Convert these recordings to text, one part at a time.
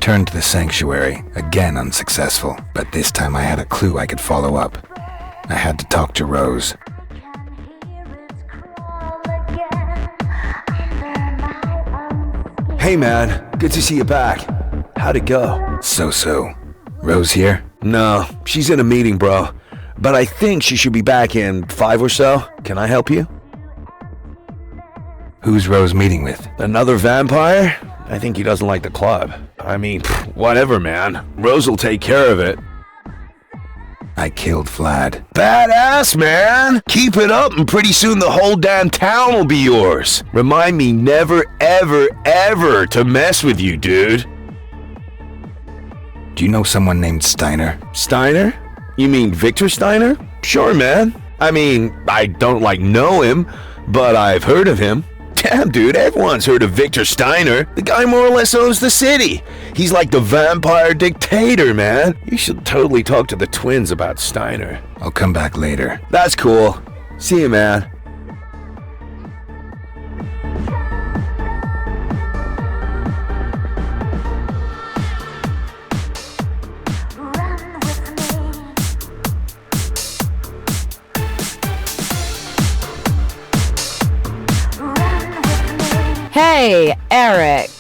returned to the sanctuary, again unsuccessful, but this time I had a clue I could follow up. I had to talk to Rose. Hey man, good to see you back. How'd it go? So. Rose here? No, she's in a meeting, bro. But I think she should be back in 5 or so. Can I help you? Who's Rose meeting with? Another vampire? I think he doesn't like the club. I mean, whatever, man. Rose will take care of it. I killed Vlad. Badass, man! Keep it up and pretty soon the whole damn town will be yours. Remind me never, ever, ever to mess with you, dude. Do you know someone named Steiner? Steiner? You mean Victor Steiner? Sure, man. I mean, I don't know him, but I've heard of him. Damn, dude, everyone's heard of Victor Steiner. The guy more or less owns the city. He's like the vampire dictator, man. You should totally talk to the twins about Steiner. I'll come back later. That's cool. See you, man. Hey, Eric.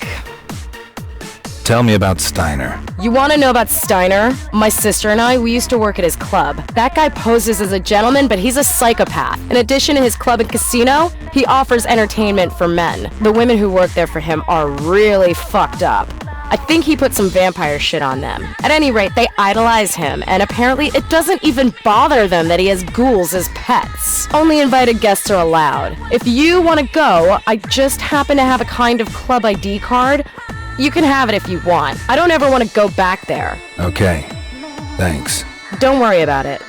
Tell me about Steiner. You want to know about Steiner? My sister and I, we used to work at his club. That guy poses as a gentleman, but he's a psychopath. In addition to his club and casino, he offers entertainment for men. The women who work there for him are really fucked up. I think he put some vampire shit on them. At any rate, they idolize him, and apparently it doesn't even bother them that he has ghouls as pets. Only invited guests are allowed. If you want to go, I just happen to have a kind of club ID card. You can have it if you want. I don't ever want to go back there. Okay. Thanks. Don't worry about it.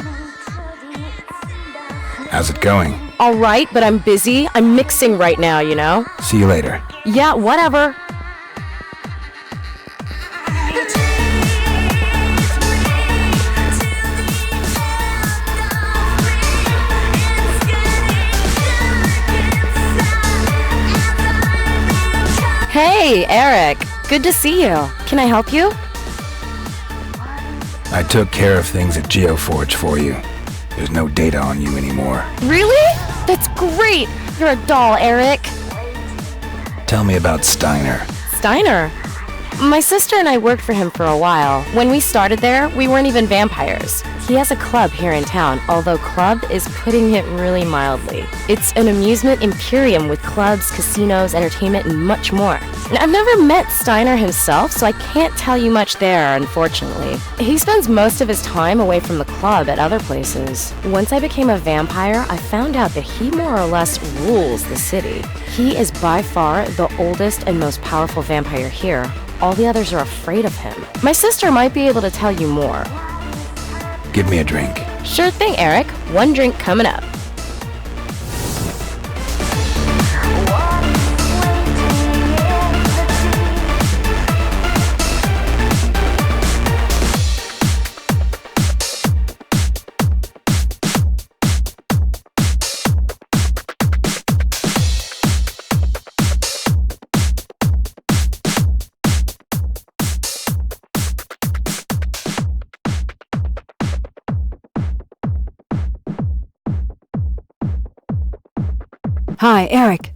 How's it going? All right, but I'm busy. I'm mixing right now, you know? See you later. Yeah, whatever. Hey, Eric. Good to see you. Can I help you? I took care of things at Geoforge for you. There's no data on you anymore. Really? That's great. You're a doll, Eric. Tell me about Steiner. Steiner? My sister and I worked for him for a while. When we started there, we weren't even vampires. He has a club here in town, although club is putting it really mildly. It's an amusement imperium with clubs, casinos, entertainment, and much more. And I've never met Steiner himself, so I can't tell you much there, unfortunately. He spends most of his time away from the club at other places. Once I became a vampire, I found out that he more or less rules the city. He is by far the oldest and most powerful vampire here. All the others are afraid of him. My sister might be able to tell you more. Give me a drink. Sure thing, Eric. One drink coming up. Hi, Eric.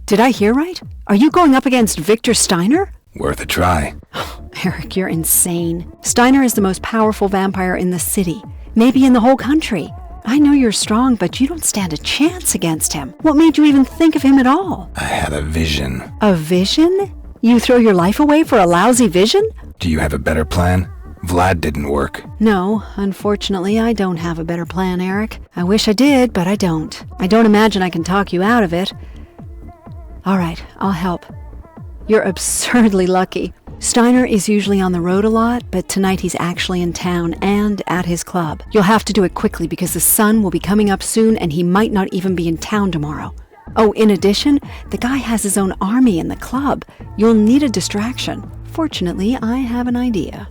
Did I hear right? Are you going up against Victor Steiner? Worth a try. Eric, you're insane. Steiner is the most powerful vampire in the city, maybe in the whole country. I know you're strong, but you don't stand a chance against him. What made you even think of him at all? I had a vision. A vision? You throw your life away for a lousy vision? Do you have a better plan? Vlad didn't work. No, unfortunately, I don't have a better plan, Eric. I wish I did, but I don't. I don't imagine I can talk you out of it. All right, I'll help. You're absurdly lucky. Steiner is usually on the road a lot, but tonight he's actually in town and at his club. You'll have to do it quickly because the sun will be coming up soon and he might not even be in town tomorrow. Oh, in addition, the guy has his own army in the club. You'll need a distraction. Fortunately, I have an idea.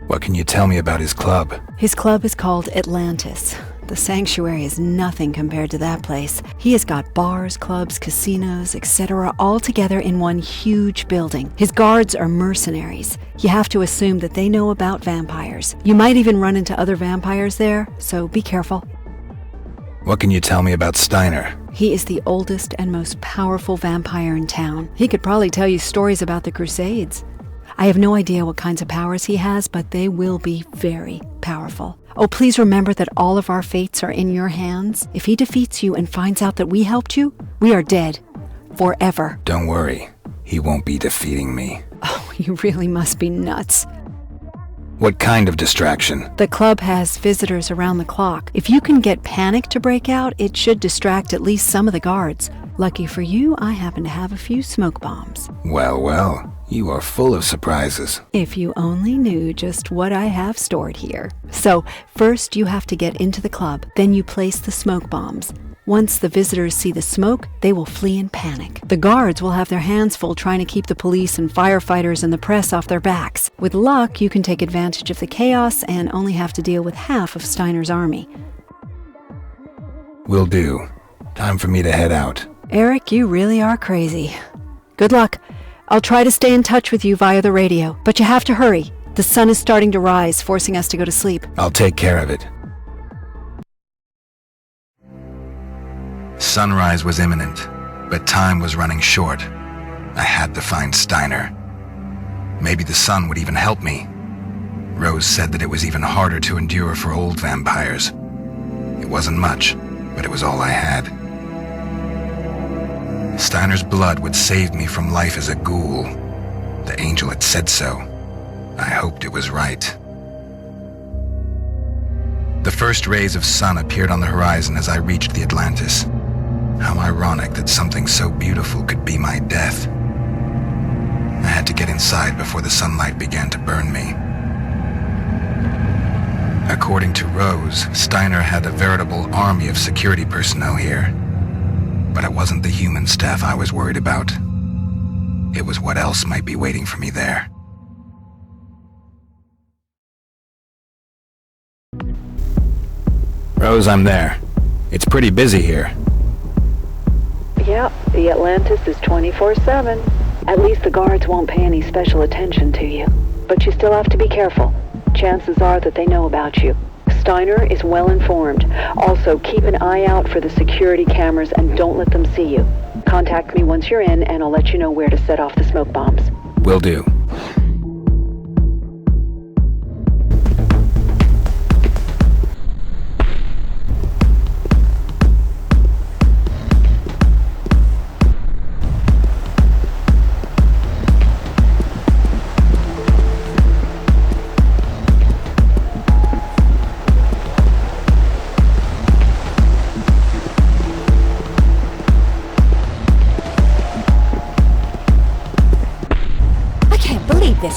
What can you tell me about his club? His club is called Atlantis. The sanctuary is nothing compared to that place. He has got bars, clubs, casinos, etc. all together in one huge building. His guards are mercenaries. You have to assume that they know about vampires. You might even run into other vampires there, so be careful. What can you tell me about Steiner? He is the oldest and most powerful vampire in town. He could probably tell you stories about the Crusades. I have no idea what kinds of powers he has, but they will be very powerful. Oh, please remember that all of our fates are in your hands. If he defeats you and finds out that we helped you, we are dead. Forever. Don't worry. He won't be defeating me. Oh, you really must be nuts. What kind of distraction? The club has visitors around the clock. If you can get Panic to break out, it should distract at least some of the guards. Lucky for you, I happen to have a few smoke bombs. Well, you are full of surprises. If you only knew just what I have stored here. So, first you have to get into the club, then you place the smoke bombs. Once the visitors see the smoke, they will flee in panic. The guards will have their hands full trying to keep the police and firefighters and the press off their backs. With luck, you can take advantage of the chaos and only have to deal with half of Steiner's army. Will do. Time for me to head out. Eric, you really are crazy. Good luck. I'll try to stay in touch with you via the radio, but you have to hurry. The sun is starting to rise, forcing us to go to sleep. I'll take care of it. Sunrise was imminent, but time was running short. I had to find Steiner. Maybe the sun would even help me. Rose said that it was even harder to endure for old vampires. It wasn't much, but it was all I had. Steiner's blood would save me from life as a ghoul. The angel had said so. I hoped it was right. The first rays of sun appeared on the horizon as I reached the Atlantis. How ironic that something so beautiful could be my death. I had to get inside before the sunlight began to burn me. According to Rose, Steiner had a veritable army of security personnel here. But it wasn't the human staff I was worried about. It was what else might be waiting for me there. Rose, I'm there. It's pretty busy here. Yep, the Atlantis is 24/7. At least the guards won't pay any special attention to you. But you still have to be careful. Chances are that they know about you. Steiner is well informed. Also, keep an eye out for the security cameras and don't let them see you. Contact me once you're in and I'll let you know where to set off the smoke bombs. Will do.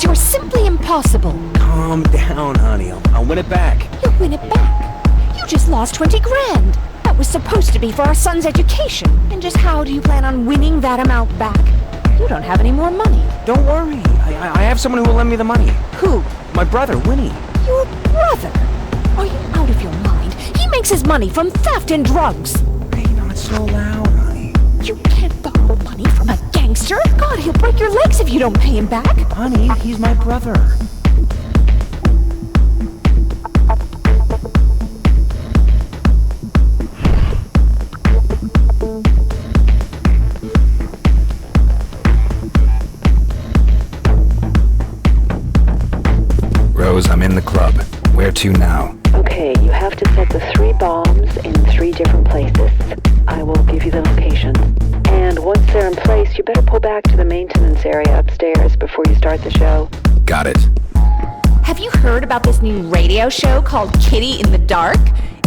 You're simply impossible. Calm down, honey. I'll win it back. You'll win it back? You just lost 20 grand. That was supposed to be for our son's education. And just how do you plan on winning that amount back? You don't have any more money. Don't worry. I have someone who will lend me the money. Who? My brother, Winnie. Your brother? Are you out of your mind? He makes his money from theft and drugs. Hey, not so loud, honey. You can't borrow money from a gangster. God, he'll break your legs if you don't pay him back. Honey, he's my brother. Rose, I'm in the club. Where to now? Okay, you have to set the 3 bombs in 3 different places. I will give you the locations. And once they're in place, you better pull back to the maintenance area upstairs before you start the show. Got it. Have you heard about this new radio show called Kitty in the Dark?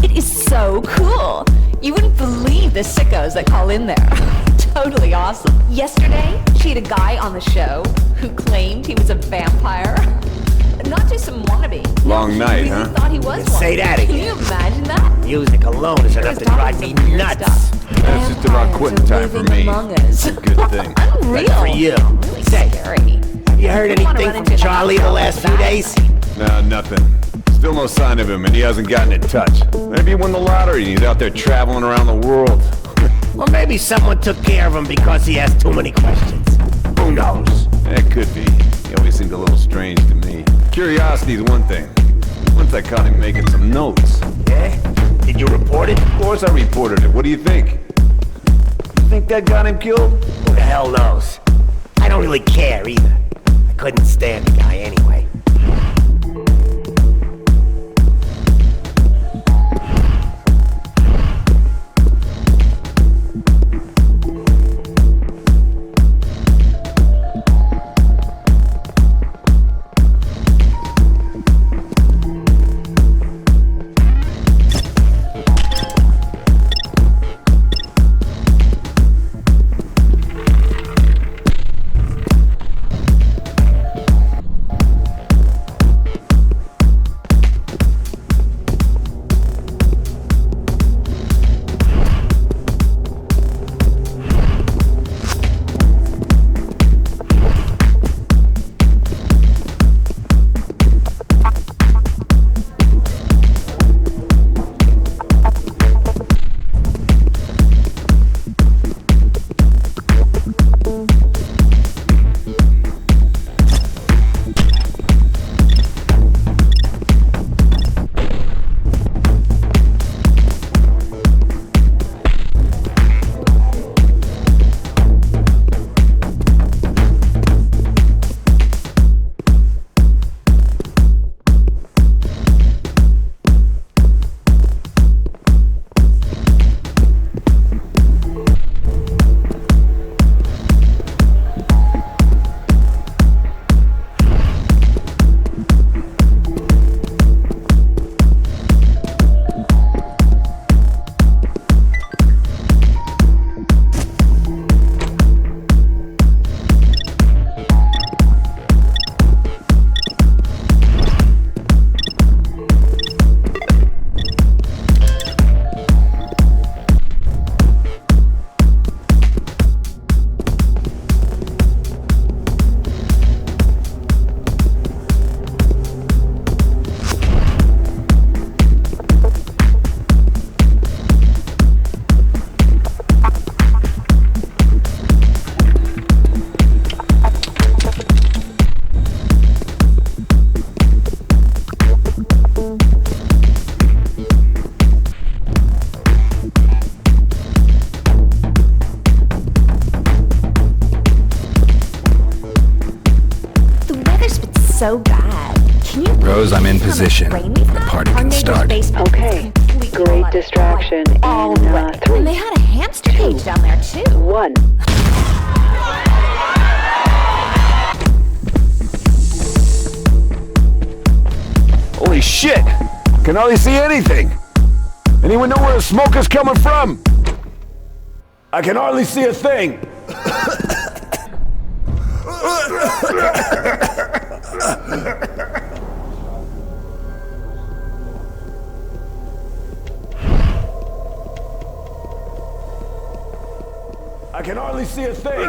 It is so cool. You wouldn't believe the sickos that call in there. Totally awesome. Yesterday, she had a guy on the show who claimed he was a vampire. Not just some wannabe. Long night, he really huh? thought he was one. Say that again. Can you imagine that? Music alone is enough to drive me nuts. That's just about quitting time for me. Good thing. Unreal. Good for you. Really Say, scary. have you heard anything from Charlie the last few days? No, nothing. Still no sign of him, and he hasn't gotten in touch. Maybe he won the lottery and he's out there traveling around the world. Or maybe someone took care of him because he has too many questions. Who knows? That could be. He always seemed a little strange to me. Curiosity's one thing. Once I caught him making some notes. Yeah? Did you report it? Of course I reported it. What do you think? You think that got him killed? Who the hell knows? I don't really care either. I couldn't stand the guy anyway. So bad. Can you Rose, I'm in position. The party can start. Okay. Great distraction all in the way. 3, And they had a hamster cage down there too. 1. Holy shit! Can hardly see anything! Anyone know where the smoke is coming from? I can hardly see a thing! I can hardly see a thing!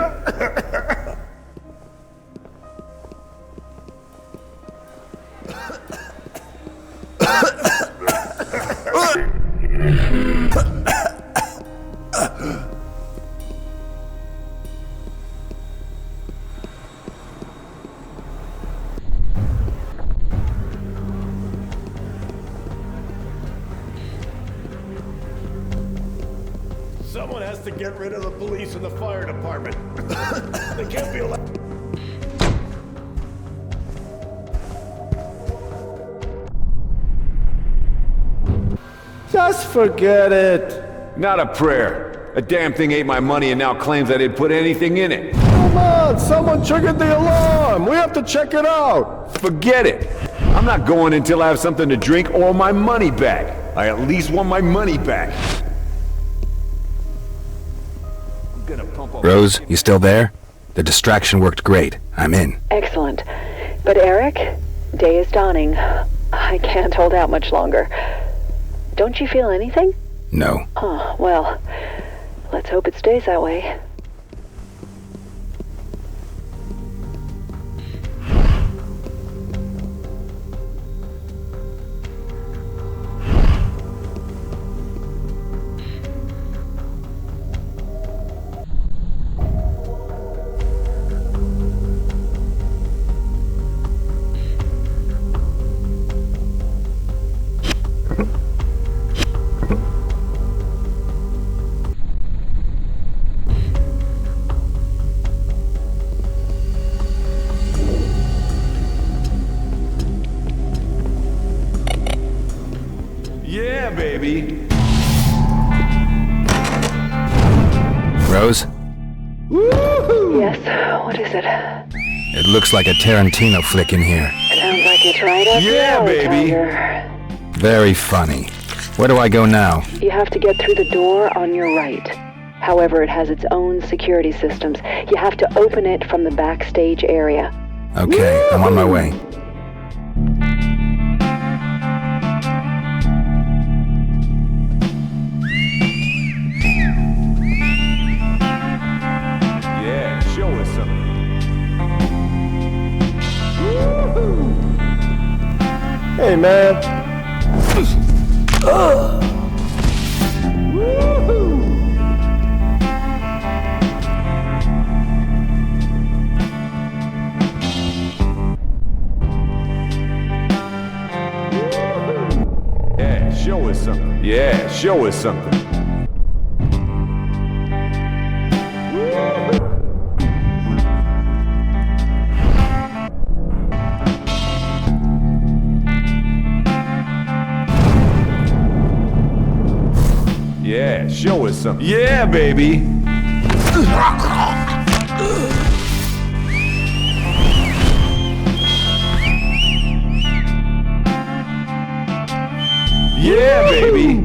Someone has to get rid of the police and the fire department. They can't be allowed. Just forget it. Not a prayer. A damn thing ate my money and now claims I didn't put anything in it. Come on, someone triggered the alarm. We have to check it out. Forget it. I'm not going until I have something to drink or my money back. I at least want my money back. Rose, you still there? The distraction worked great. I'm in. Excellent. But Eric, day is dawning. I can't hold out much longer. Don't you feel anything? No. Huh, well, let's hope it stays that way. Yeah, baby. Rose, Yes, what is it? it looks like a Tarantino flick in here. Sounds like it's right up your Yeah, alley, baby. Tiger. Very funny. Where do I go now? You have to get through the door on your right. However, it has its own security systems. You have to open it from the backstage area. Okay, I'm on my way. Yeah, show us something. Hey, man. Yeah, show us something. Yeah, show us something. Yeah, show us something. Yeah, baby. Yeah, baby.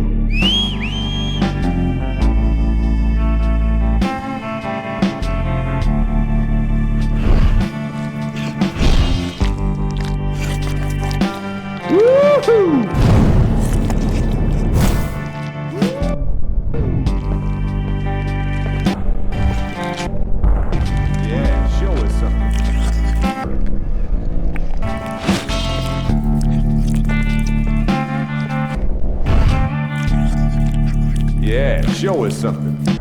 Woohoo! Yeah, show us something. Yeah, show us something.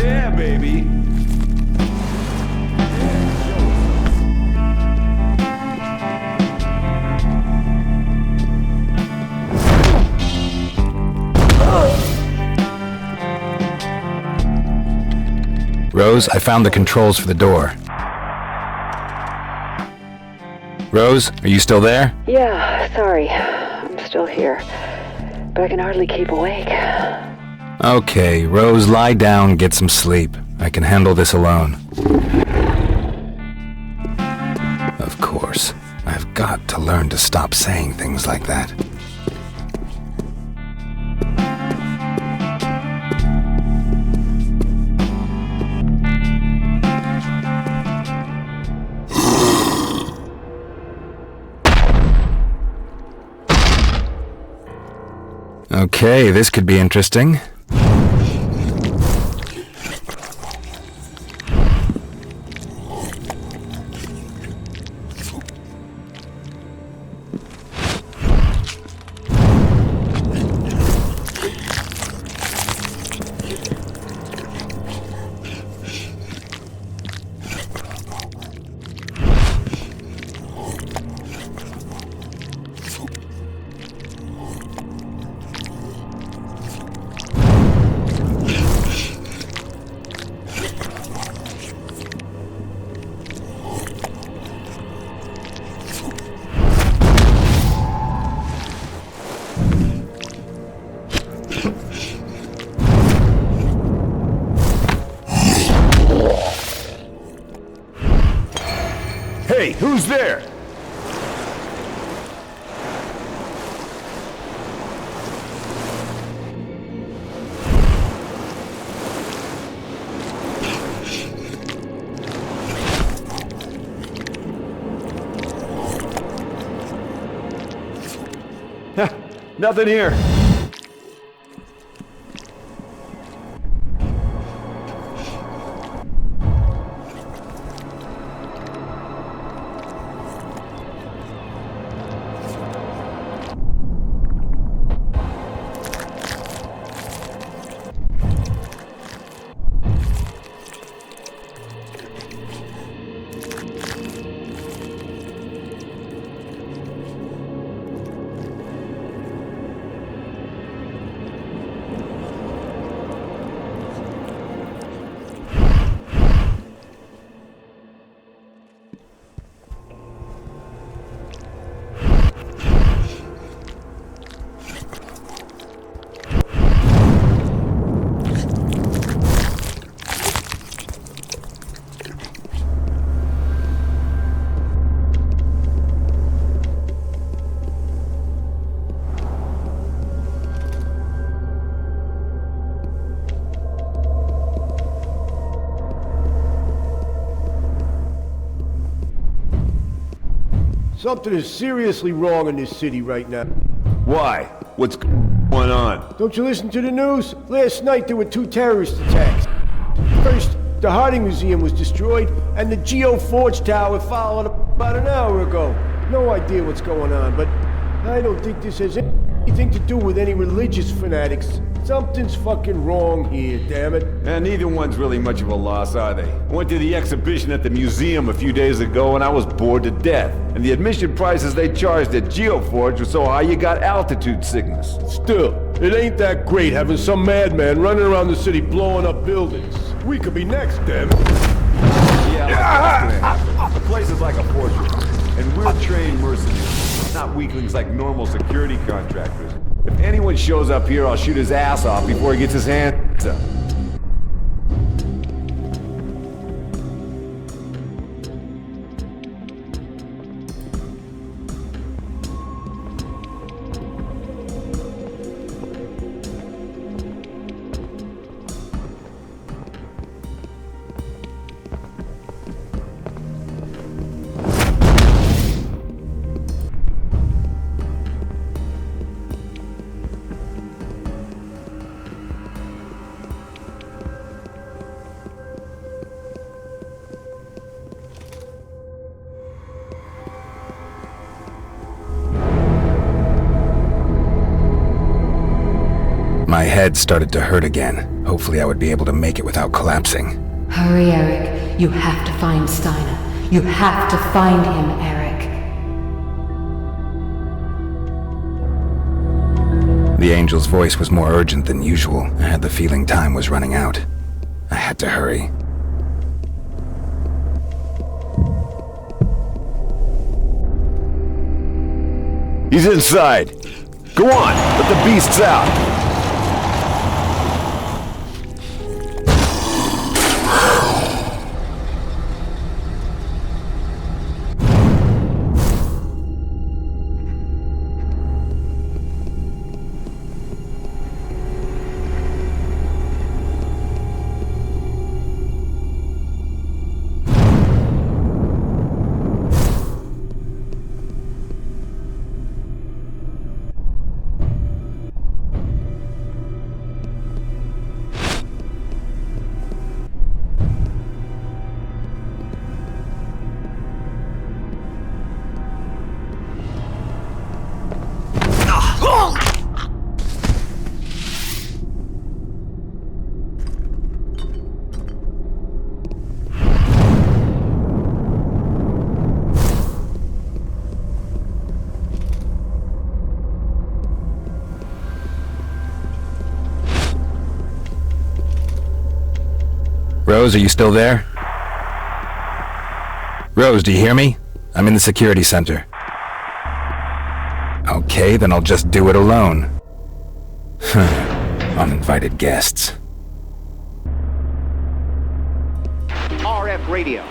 Yeah, baby. Yeah, show us something. Rose, I found the controls for the door. Rose, are you still there? Yeah, sorry. I'm still here. But I can hardly keep awake. Okay, Rose, lie down, get some sleep. I can handle this alone. Of course. I've got to learn to stop saying things like that. Okay, this could be interesting. Hey, who's there? Nothing here. Something is seriously wrong in this city right now. Why? What's going on? Don't you listen to the news? Last night there were 2 terrorist attacks. First, the Harding Museum was destroyed, and the Geo Forge Tower followed about an hour ago. No idea what's going on, but I don't think this has anything to do with any religious fanatics. Something's fucking wrong here, damn it. And neither one's really much of a loss, are they? I went to the exhibition at the museum a few days ago and I was bored to death. And the admission prices they charged at Geoforge were so high you got altitude sickness. Still, it ain't that great having some madman running around the city blowing up buildings. We could be next, damn it. Yeah, the place is like a fortress. And we're trained mercenaries, not weaklings like normal security contractors. If anyone shows up here, I'll shoot his ass off before he gets his hands up. My head started to hurt again. Hopefully I would be able to make it without collapsing. Hurry, Eric. You have to find Steiner. You have to find him, Eric. The angel's voice was more urgent than usual. I had the feeling time was running out. I had to hurry. He's inside. Go on, let the beasts out. Rose, are you still there? Rose, do you hear me? I'm in the security center. Okay, then I'll just do it alone. Uninvited guests. RF radio.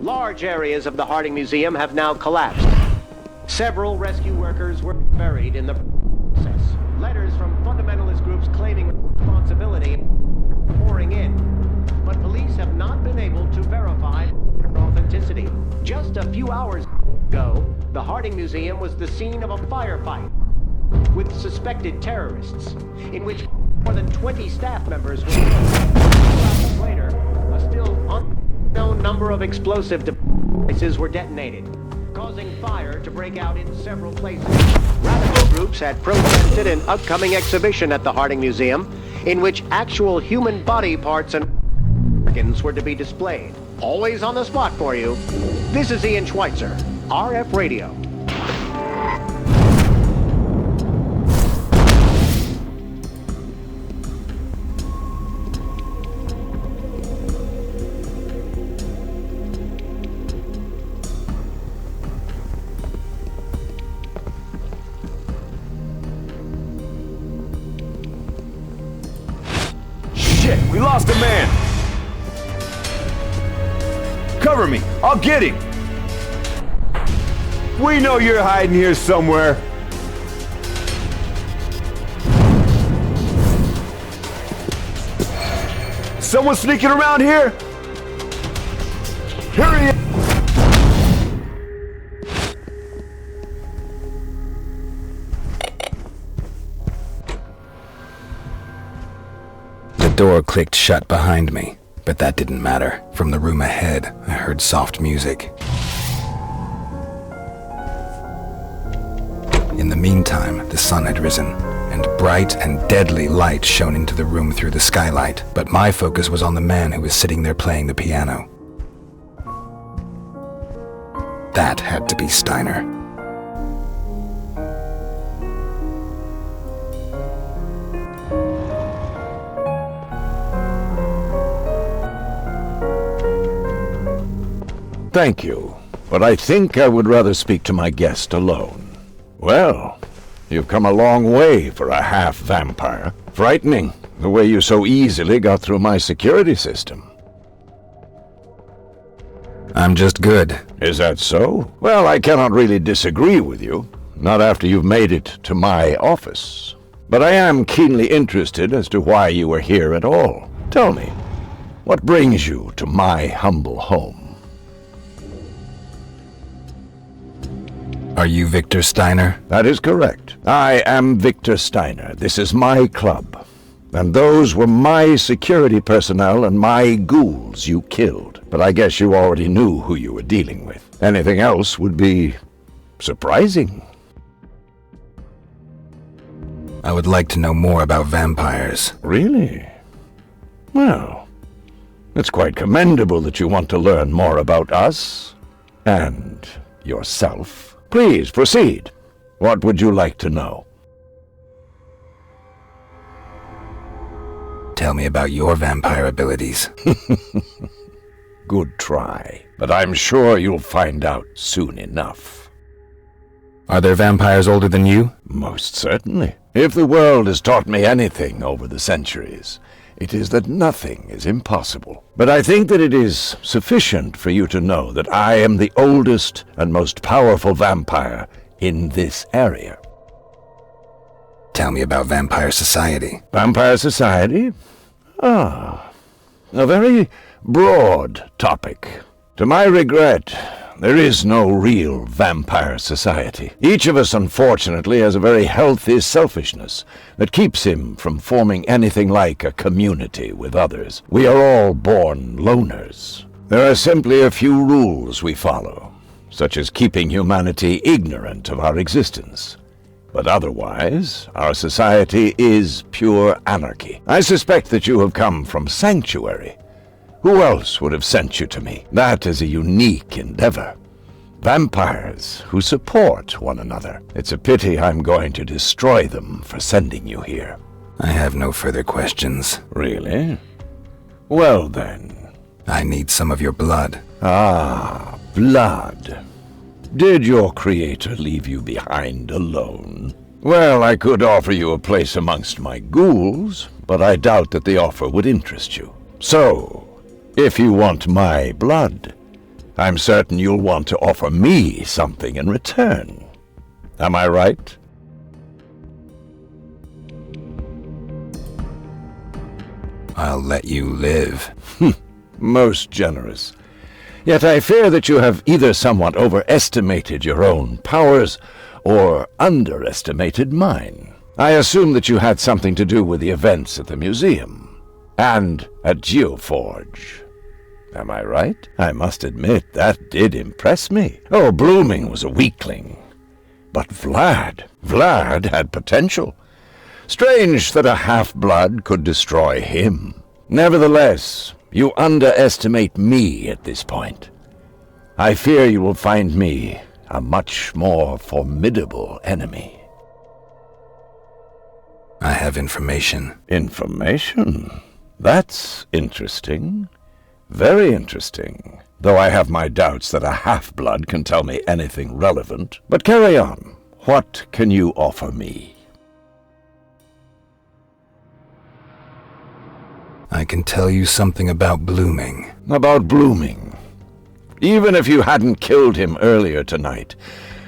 Large areas of the Harding Museum have now collapsed. Several rescue workers were buried in the process. Letters from fundamentalist groups claiming responsibility are pouring in, but police have not been able to verify their authenticity. Just a few hours ago, the Harding Museum was the scene of a firefight with suspected terrorists, in which more than 20 staff members were killed. 2 hours later, a still unknown number of explosive devices were detonated, causing fire to break out in several places. Radical groups had protested an upcoming exhibition at the Harding Museum, in which actual human body parts and organs were to be displayed. Always on the spot for you, this is Ian Schweitzer, RF Radio. Shit, we lost a man! Cover me, I'll get him! We know you're hiding here somewhere. Someone sneaking around here? Hurry up! The door clicked shut behind me, but that didn't matter. From the room ahead, I heard soft music. In the meantime, the sun had risen, and bright and deadly light shone into the room through the skylight, but my focus was on the man who was sitting there playing the piano. That had to be Steiner. Thank you, but I think I would rather speak to my guest alone. Well, you've come a long way for a half-vampire. Frightening, the way you so easily got through my security system. I'm just good. Is that so? Well, I cannot really disagree with you, not after you've made it to my office. But I am keenly interested as to why you are here at all. Tell me, what brings you to my humble home? Are you Victor Steiner? That is correct. I am Victor Steiner. This is my club. And those were my security personnel and my ghouls you killed. But I guess you already knew who you were dealing with. Anything else would be surprising. I would like to know more about vampires. Really? Well, it's quite commendable that you want to learn more about us and yourself. Please, proceed. What would you like to know? Tell me about your vampire abilities. Good try, but I'm sure you'll find out soon enough. Are there vampires older than you? Most certainly. If the world has taught me anything over the centuries, it is that nothing is impossible. But I think that it is sufficient for you to know that I am the oldest and most powerful vampire in this area. Tell me about Vampire Society. Vampire Society? Ah, a very broad topic. To my regret, there is no real vampire society. Each of us, unfortunately, has a very healthy selfishness that keeps him from forming anything like a community with others. We are all born loners. There are simply a few rules we follow, such as keeping humanity ignorant of our existence. But otherwise, our society is pure anarchy. I suspect that you have come from Sanctuary. Who else would have sent you to me? That is a unique endeavor. Vampires who support one another. It's a pity I'm going to destroy them for sending you here. I have no further questions. Really? Well then. I need some of your blood. Ah, blood. Did your creator leave you behind alone? Well, I could offer you a place amongst my ghouls, but I doubt that the offer would interest you. So, if you want my blood, I'm certain you'll want to offer me something in return. Am I right? I'll let you live. Most generous. Yet I fear that you have either somewhat overestimated your own powers or underestimated mine. I assume that you had something to do with the events at the museum and at Geoforge. Am I right? I must admit, that did impress me. Oh, Blooming was a weakling. But Vlad had potential. Strange that a half-blood could destroy him. Nevertheless, you underestimate me at this point. I fear you will find me a much more formidable enemy. I have information. Information? That's interesting. Very interesting. Though I have my doubts that a half-blood can tell me anything relevant. But carry on. What can you offer me? I can tell you something about Blooming. About Blooming. Even if you hadn't killed him earlier tonight,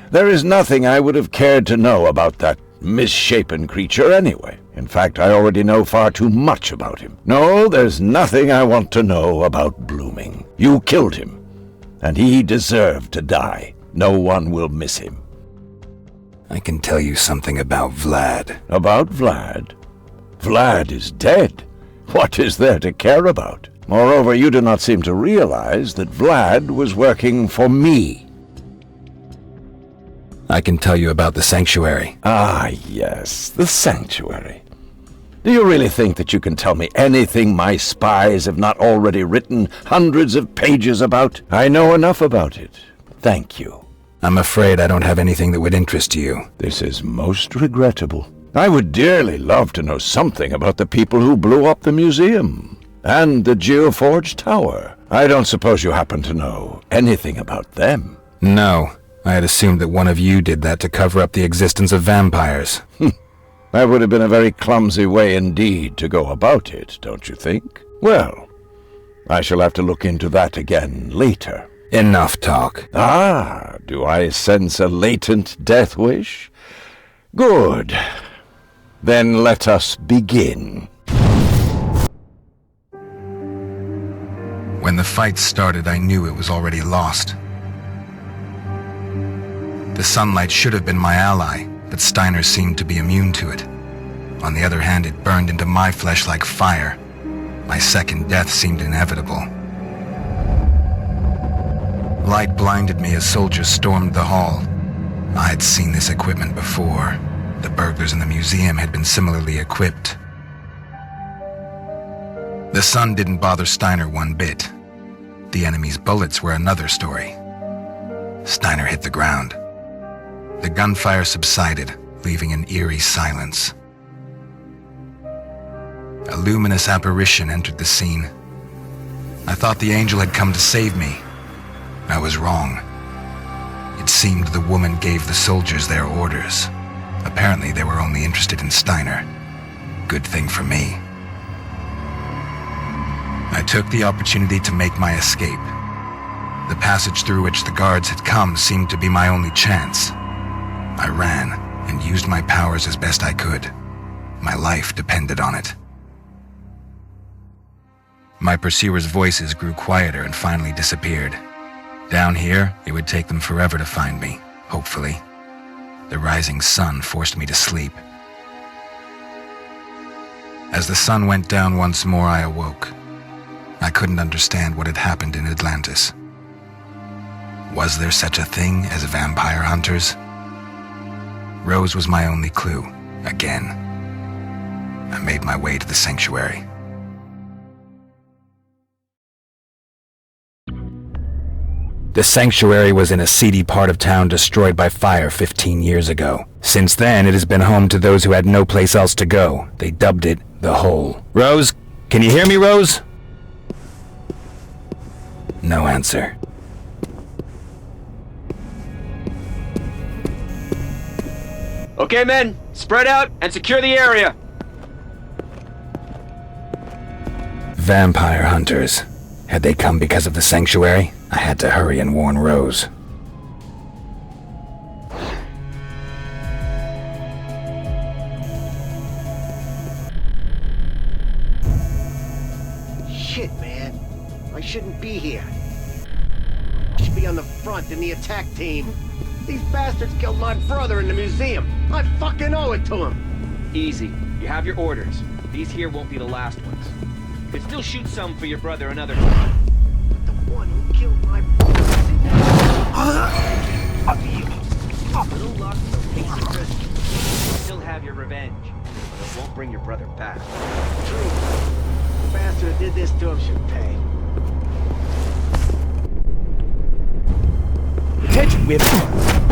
there is nothing I would have cared to know about that misshapen creature anyway. In fact, I already know far too much about him. No, there's nothing I want to know about Blooming. You killed him, and he deserved to die. No one will miss him. I can tell you something about Vlad. About Vlad? Vlad is dead. What is there to care about? Moreover, you do not seem to realize that Vlad was working for me. I can tell you about the Sanctuary. Ah, yes, the Sanctuary. Do you really think that you can tell me anything my spies have not already written hundreds of pages about? I know enough about it. Thank you. I'm afraid I don't have anything that would interest you. This is most regrettable. I would dearly love to know something about the people who blew up the museum and the Geoforge Tower. I don't suppose you happen to know anything about them. No. I had assumed that one of you did that to cover up the existence of vampires. That would have been a very clumsy way indeed to go about it, don't you think? Well, I shall have to look into that again later. Enough talk. Ah, do I sense a latent death wish? Good. Then let us begin. When the fight started, I knew it was already lost. The sunlight should have been my ally, but Steiner seemed to be immune to it. On the other hand, it burned into my flesh like fire. My second death seemed inevitable. Light blinded me as soldiers stormed the hall. I had seen this equipment before. The burglars in the museum had been similarly equipped. The sun didn't bother Steiner one bit. The enemy's bullets were another story. Steiner hit the ground. The gunfire subsided, leaving an eerie silence. A luminous apparition entered the scene. I thought the angel had come to save me. I was wrong. It seemed the woman gave the soldiers their orders. Apparently they were only interested in Steiner. Good thing for me. I took the opportunity to make my escape. The passage through which the guards had come seemed to be my only chance. I ran and used my powers as best I could. My life depended on it. My pursuers' voices grew quieter and finally disappeared. Down here, it would take them forever to find me, hopefully. The rising sun forced me to sleep. As the sun went down once more, I awoke. I couldn't understand what had happened in Atlantis. Was there such a thing as vampire hunters? Rose was my only clue, again. I made my way to the Sanctuary. The Sanctuary was in a seedy part of town destroyed by fire 15 years ago. Since then, it has been home to those who had no place else to go. They dubbed it the Hole. Rose? Can you hear me, Rose? No answer. Okay, men, spread out and secure the area. Vampire hunters. Had they come because of the Sanctuary? I had to hurry and warn Rose. Shit, man. I shouldn't be here. I should be on the front in the attack team. These bastards killed my brother in the museum. I fucking owe it to them. Easy. You have your orders. These here won't be the last ones. You can still shoot some for your brother another time. But the one who killed my brother is in there. Little luck, so take the risk. You still have your revenge, but it won't bring your brother back. True. The bastard who did this to him should pay. Attention, we have...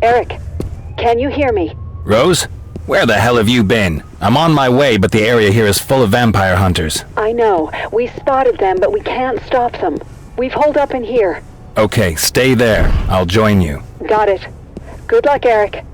Eric, can you hear me? Rose? Where the hell have you been? I'm on my way, but the area here is full of vampire hunters. I know. We spotted them, but we can't stop them. We've holed up in here. Okay, stay there. I'll join you. Got it. Good luck, Eric.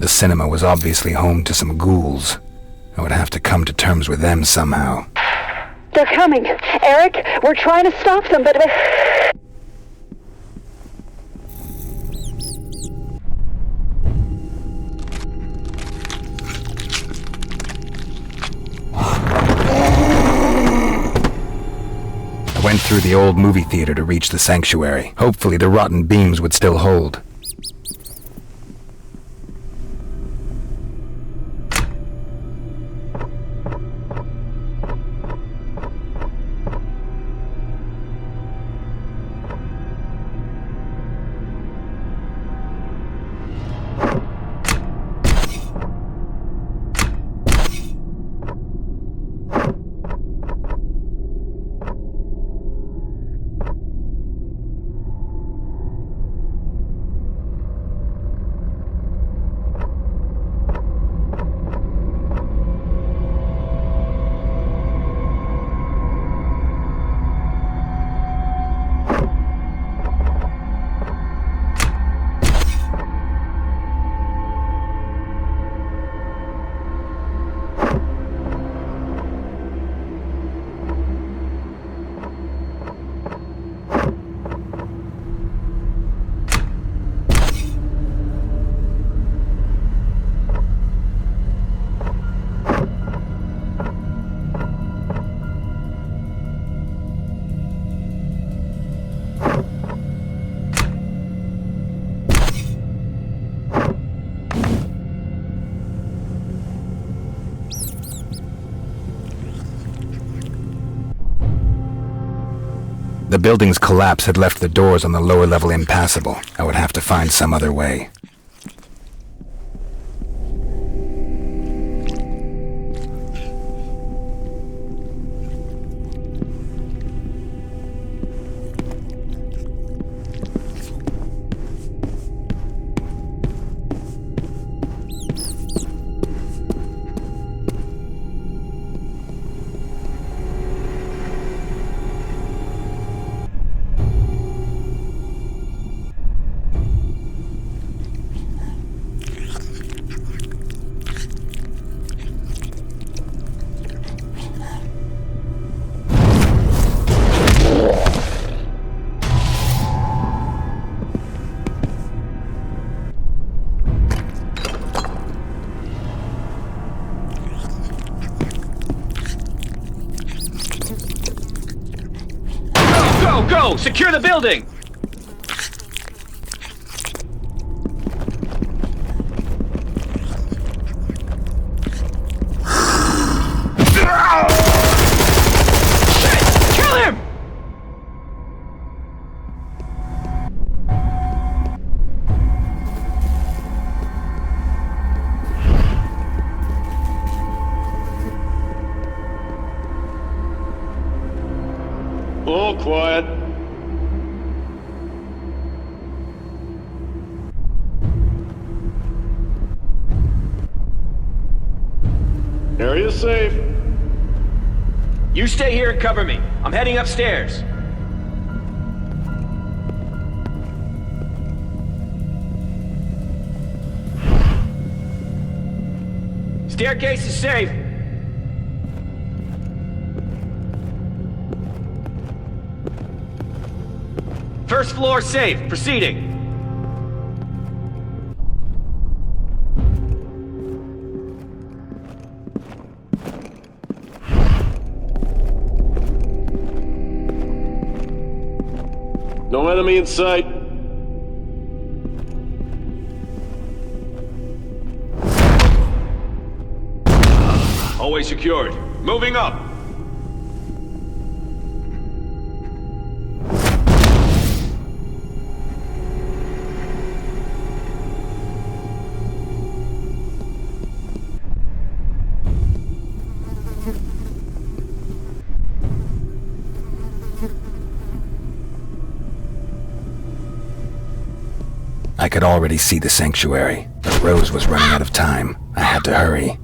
The cinema was obviously home to some ghouls. I would have to come to terms with them somehow. They're coming. Eric, we're trying to stop them, but... I went through the old movie theater to reach the sanctuary. Hopefully the rotten beams would still hold. The building's collapse had left the doors on the lower level impassable. I would have to find some other way. Go! Secure the building! Shit! Kill him! All quiet. Area safe. You stay here and cover me. I'm heading upstairs. Staircase is safe. First floor safe. Proceeding. No enemy in sight. Always secured. Moving up. I could already see the sanctuary, but Rose was running out of time. I had to hurry.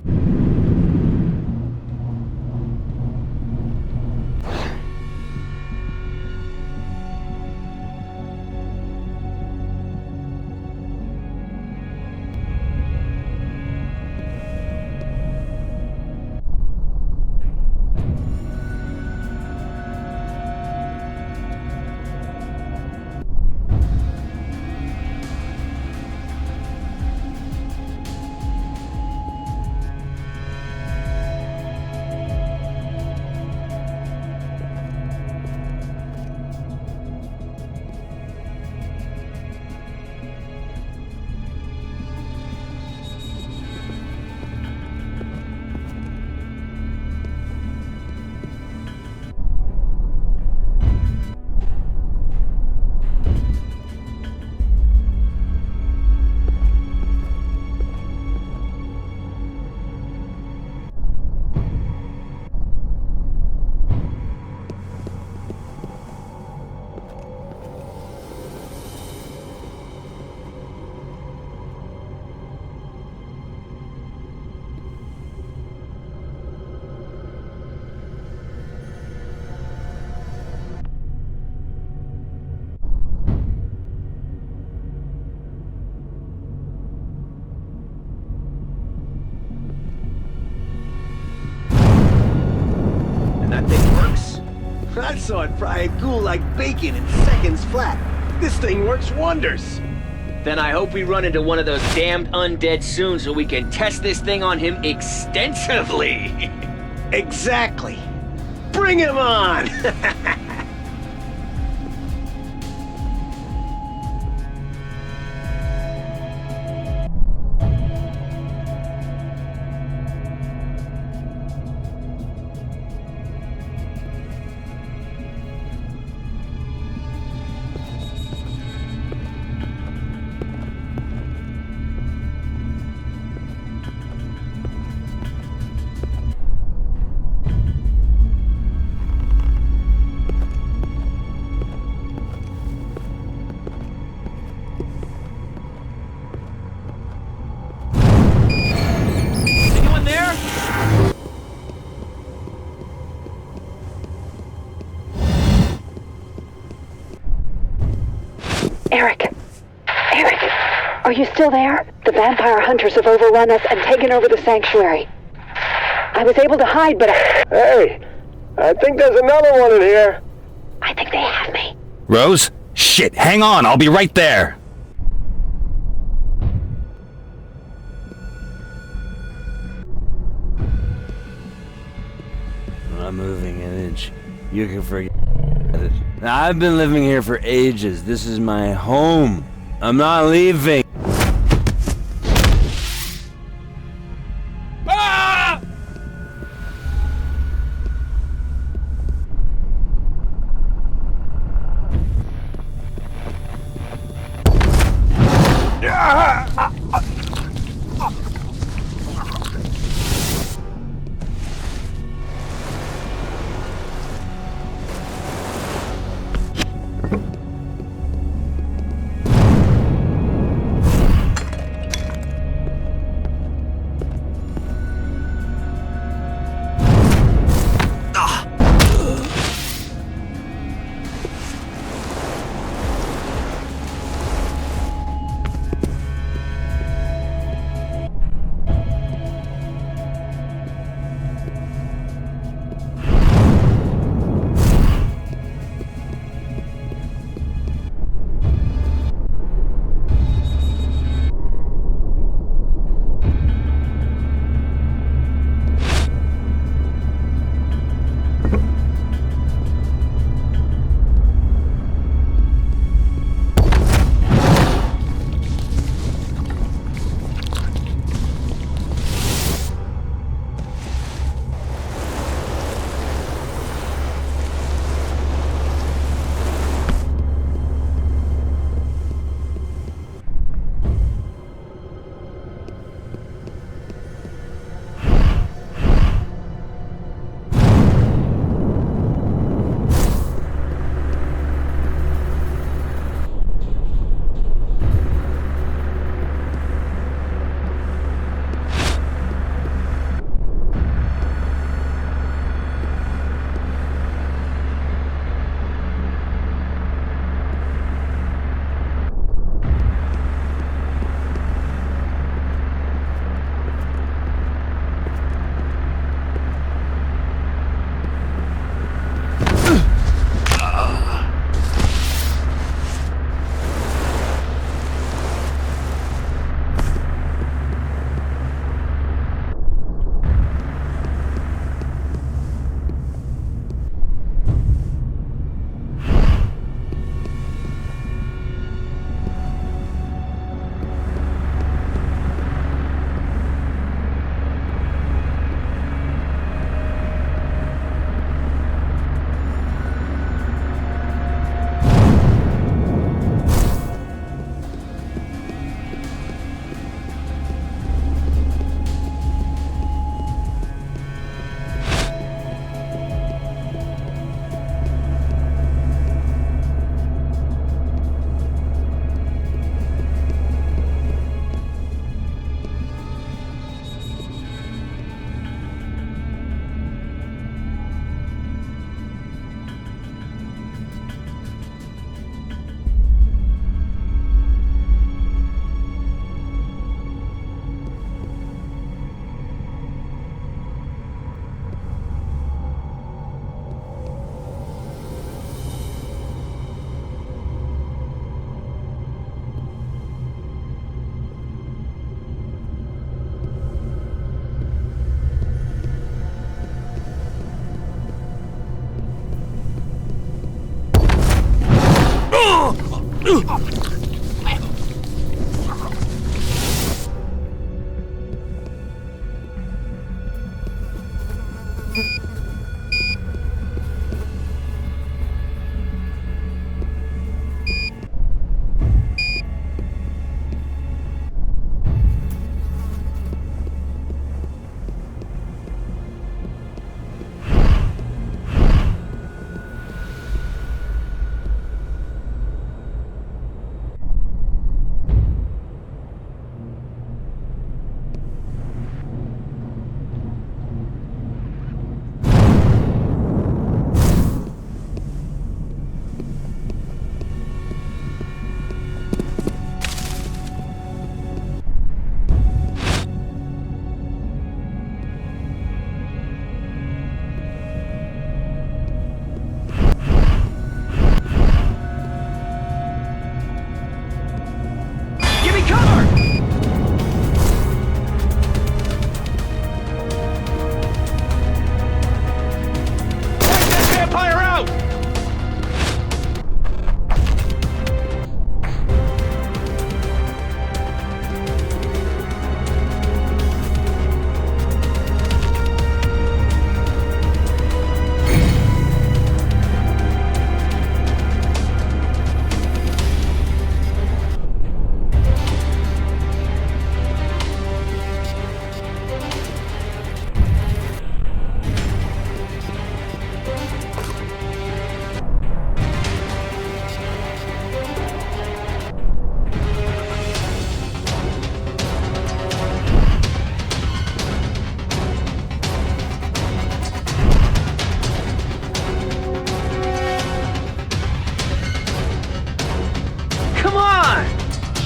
saw it fry a ghoul like bacon in seconds flat. This thing works wonders. Then I hope we run into one of those damned undead soon so we can test this thing on him extensively. Exactly. Bring him on! Anyone there? Eric! Eric! Are you still there? The vampire hunters have overrun us and taken over the sanctuary. I was able to hide, but Hey! I think there's another one in here. I think they have me. Rose? Shit, hang on, I'll be right there. I'm not moving an inch. You can forget it. I've been living here for ages. This is my home. I'm not leaving.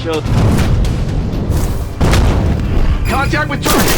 Show. Contact with target!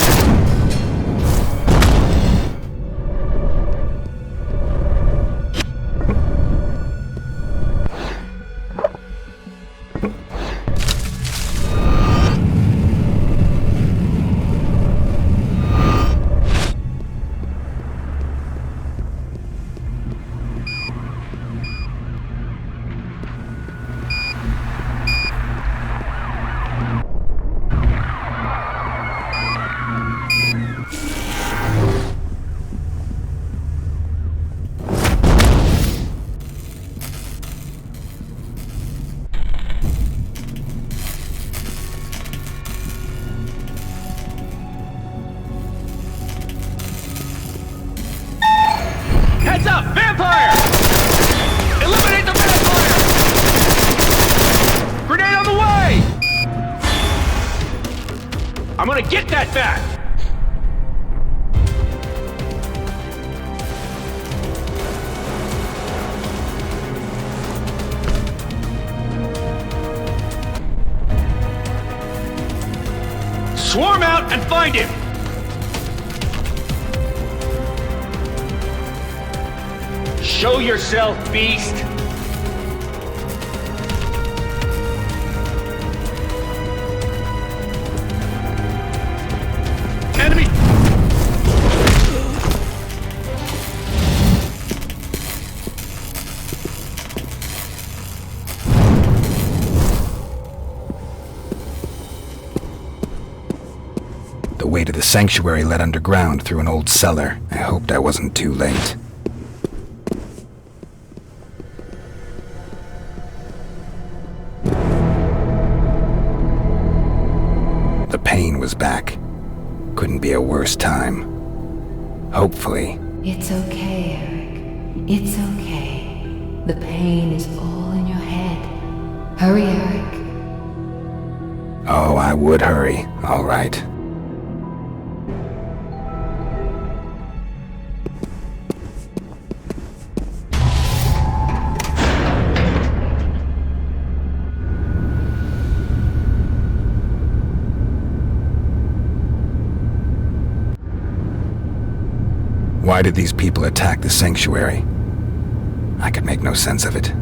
Heads up! Vampire! Eliminate the vampire! Grenade on the way! I'm gonna get that back! Swarm out and find him! Show yourself, beast! Enemy! The way to the sanctuary led underground through an old cellar. I hoped I wasn't too late. The pain was back. Couldn't be a worse time. Hopefully. It's okay, Eric. It's okay. The pain is all in your head. Hurry, Eric. Oh, I would hurry. All right. Why did these people attack the sanctuary? I could make no sense of it.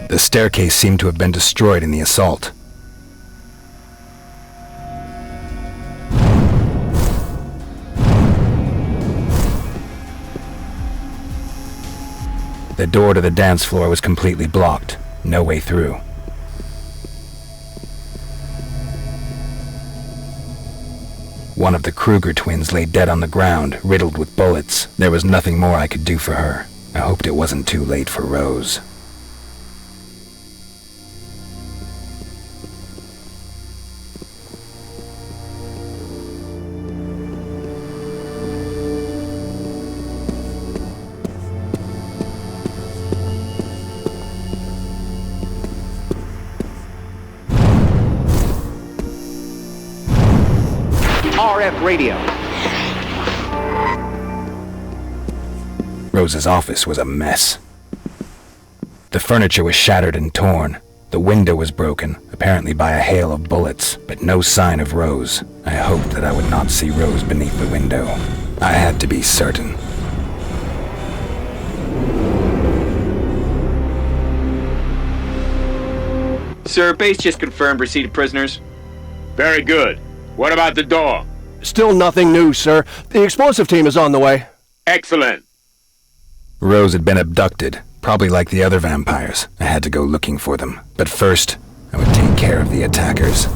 The The staircase seemed to have been destroyed in the assault. The door to the dance floor was completely blocked. No way through. One of the Kruger twins lay dead on the ground, riddled with bullets. There was nothing more I could do for her. I hoped it wasn't too late for Rose. RF radio. Rose's office was a mess. The furniture was shattered and torn. The window was broken, apparently by a hail of bullets, but no sign of Rose. I hoped that I would not see Rose beneath the window. I had to be certain. Sir, base just confirmed receipt of prisoners. Very good. What about the door? Still nothing new, sir. The explosive team is on the way. Excellent. Rose had been abducted, probably like the other vampires. I had to go looking for them. But first, I would take care of the attackers.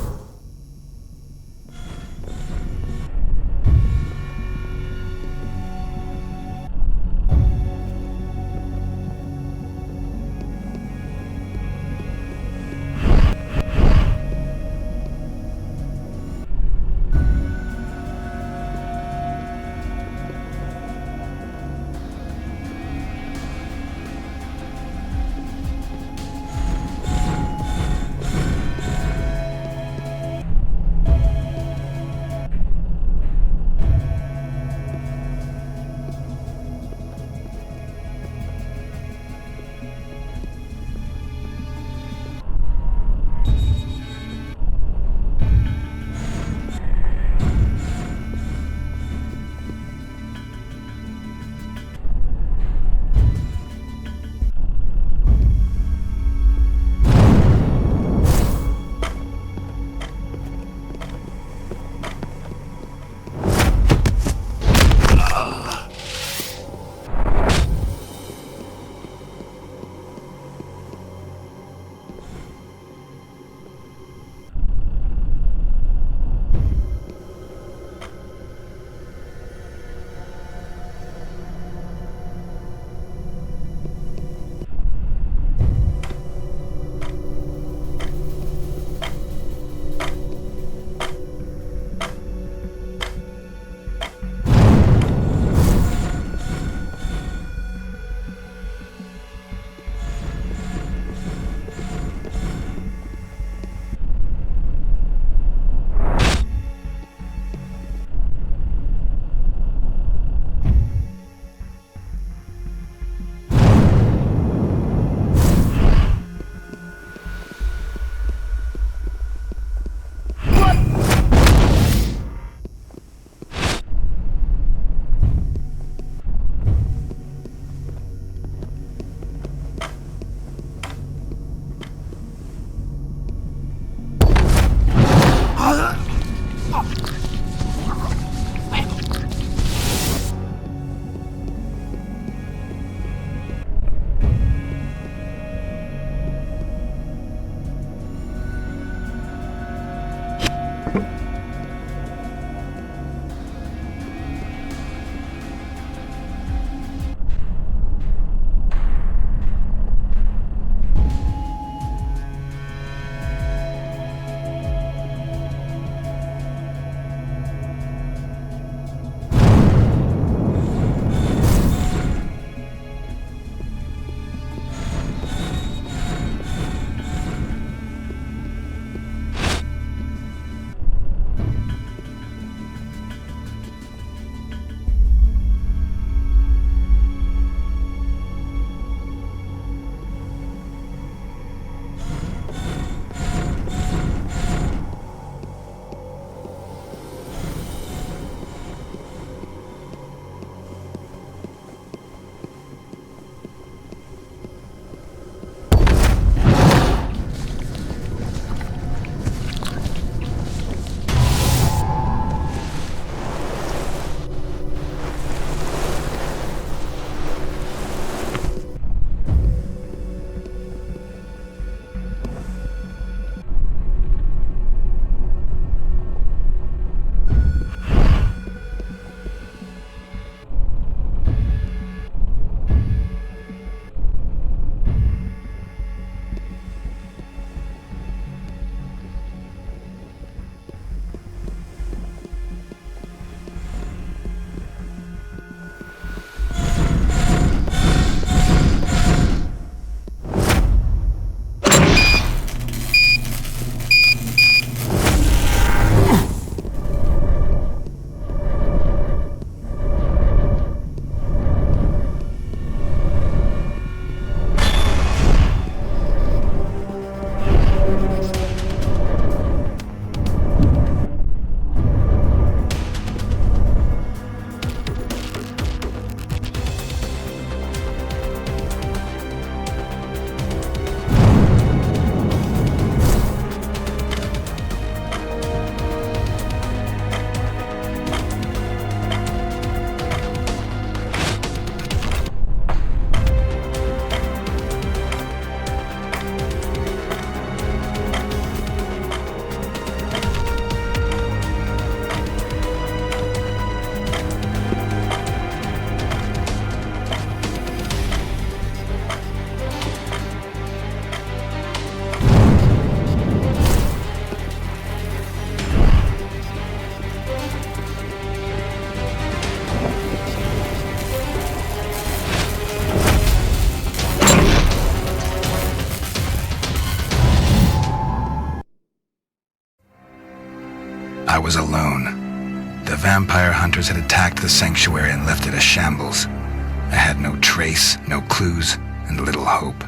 The vampire hunters had attacked the sanctuary and left it a shambles. I had no trace, no clues, and little hope.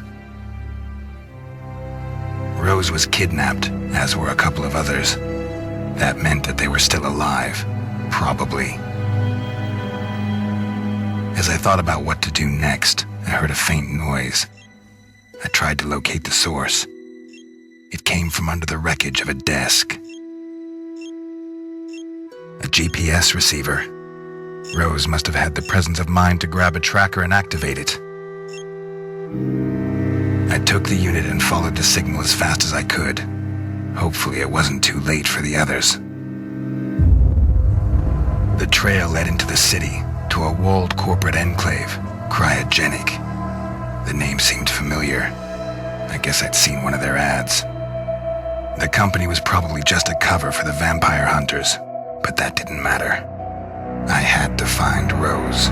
Rose was kidnapped, as were a couple of others. That meant that they were still alive, probably. As I thought about what to do next, I heard a faint noise. I tried to locate the source. It came from under the wreckage of a desk. A GPS receiver. Rose must have had the presence of mind to grab a tracker and activate it. I took the unit and followed the signal as fast as I could. Hopefully it wasn't too late for the others. The trail led into the city, to a walled corporate enclave, Cryogenic. The name seemed familiar. I guess I'd seen one of their ads. The company was probably just a cover for the vampire hunters, but that didn't matter. I had to find Rose.